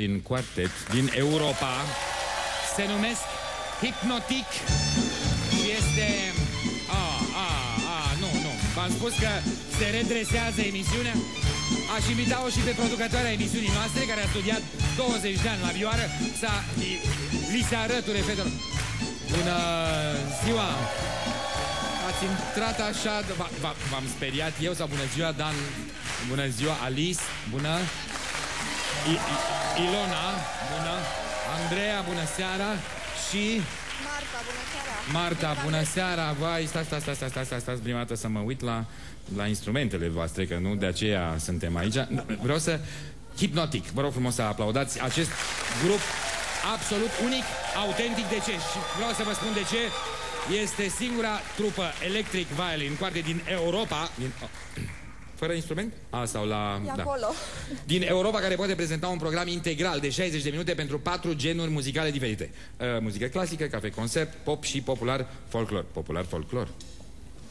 din quartet din Europa. Se numesc Hypnotic și este... nu. V-am spus că se redresează emisiunea. Aș invita-o și pe producătoarea emisiunii noastre, care a studiat 20 de ani la vioară, li se arăture fetelor. Bună ziua! Ați intrat așa... V-am speriat eu sau bună ziua, Dan? Bună ziua, Alice? Bună? Ilona? Bună? Andreea, bună seara! Și... Marta, bună seara! Marta, bună seara! Vai, stați prima dată să mă uit la instrumentele voastre, că nu de aceea suntem aici. Vreau să... Hypnotic, vă rog frumos să aplaudați acest grup absolut unic, autentic. De ce? Și vreau să vă spun de ce. Este singura trupă electric violin quartet din Europa. Fără instrument? Sau la... E acolo. Din Europa, care poate prezenta un program integral de 60 de minute pentru 4 genuri muzicale diferite. Muzică clasică, cafe concert, pop și popular folclor. Popular folclor.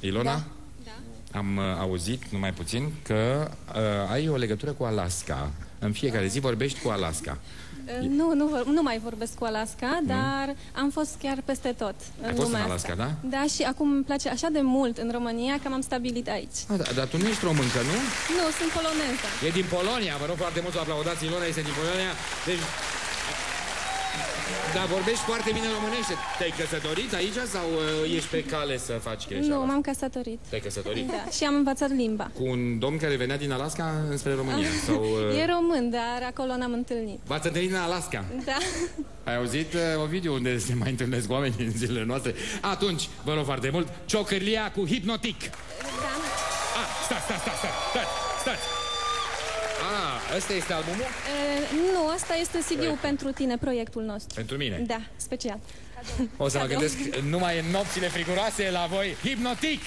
Ilona? Da. Am auzit, numai puțin, că ai o legătură cu Alaska. În fiecare zi vorbești cu Alaska. Nu mai vorbesc cu Alaska, dar am fost chiar peste tot în lumea în Alaska, asta. Da? Da, și acum îmi place așa de mult în România că m-am stabilit aici. Dar tu nu ești româncă, nu? Nu, sunt poloneză. E din Polonia, vă rog foarte mult să aplaudați. Ilona este din Polonia. Deci... Dar vorbești foarte bine românește. Te-ai căsătorit aici sau ești pe cale să faci greșeala? Nu, m-am căsătorit. Te-ai căsătorit? Da, și am învățat limba. Cu un domn care venea din Alaska înspre România? Sau, E român, dar acolo n-am întâlnit. V-ați întâlnit în Alaska? Da. Ai auzit, Ovidiu, unde se mai întâlnesc oameni în zilele noastre? Atunci, vă rog foarte mult, Ciocârlia cu Hypnotic. Da. Stați. Ăsta este albumul? Nu, asta este CD-ul pentru tine, proiectul nostru. Pentru mine? Da, special. O să mă gândesc numai în nopțile friguroase la voi. Hypnotic!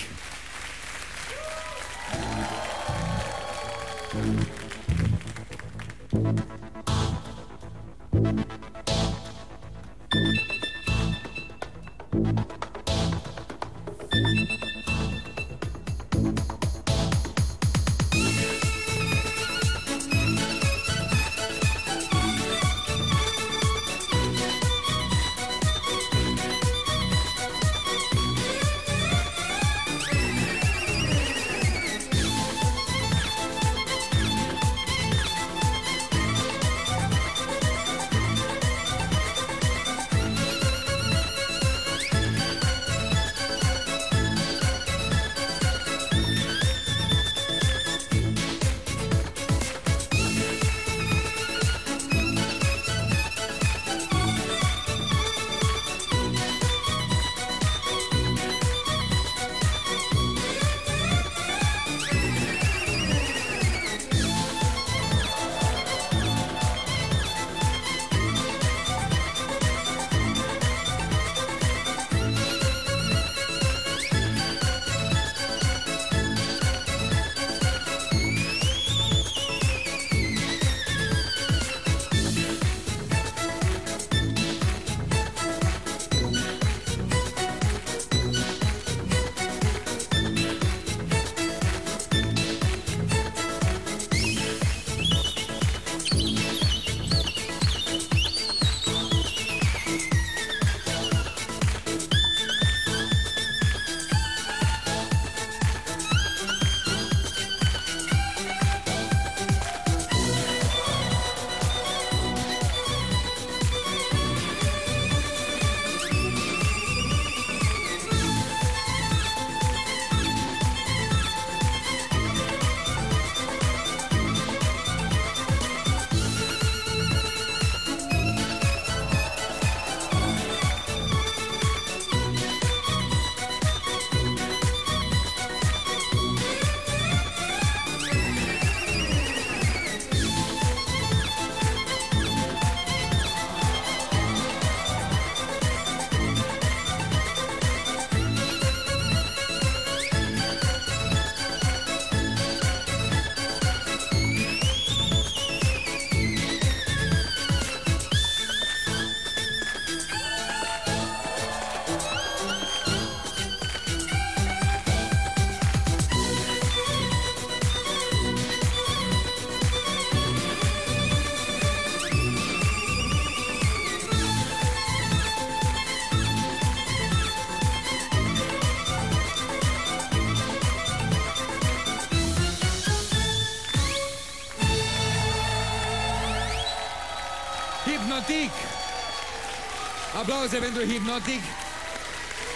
Hypnotic! Aplauze pentru Hypnotic!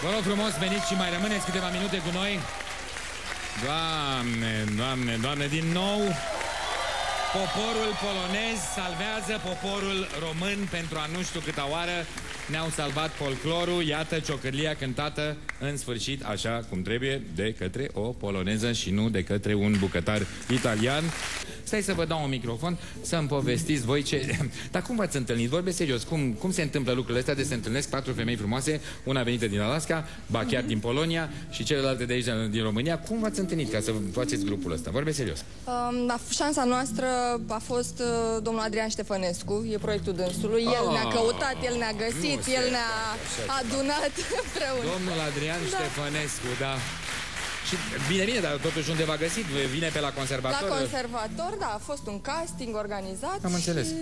Vă rog frumos, veniți și mai rămâneți câteva minute cu noi. Doamne, Doamne, Doamne, din nou poporul polonez salvează poporul român pentru a nu știu câta oară. Ne-au salvat folclorul, iată ciocârlia cântată în sfârșit așa cum trebuie de către o poloneză și nu de către un bucătar italian. Stai să vă dau un microfon să-mi povestiți voi ce... Dar cum v-ați întâlnit? Vorbesc serios, cum se întâmplă lucrurile astea de se întâlnesc 4 femei frumoase, una venită din Alaska, ba chiar din Polonia și celelalte de aici din România. Cum v-ați întâlnit ca să faceți grupul ăsta? Vorbesc serios. Șansa noastră a fost domnul Adrian Ștefănescu, e proiectul dânsului. El ne-a căutat, el ne-a găsit, el ne-a adunat împreună. Domnul Adrian Ștefănescu, da. Și bine, dar totuși unde v-a găsit? Vine pe la conservator? La conservator, da, a fost un casting organizat. Am înțeles. Și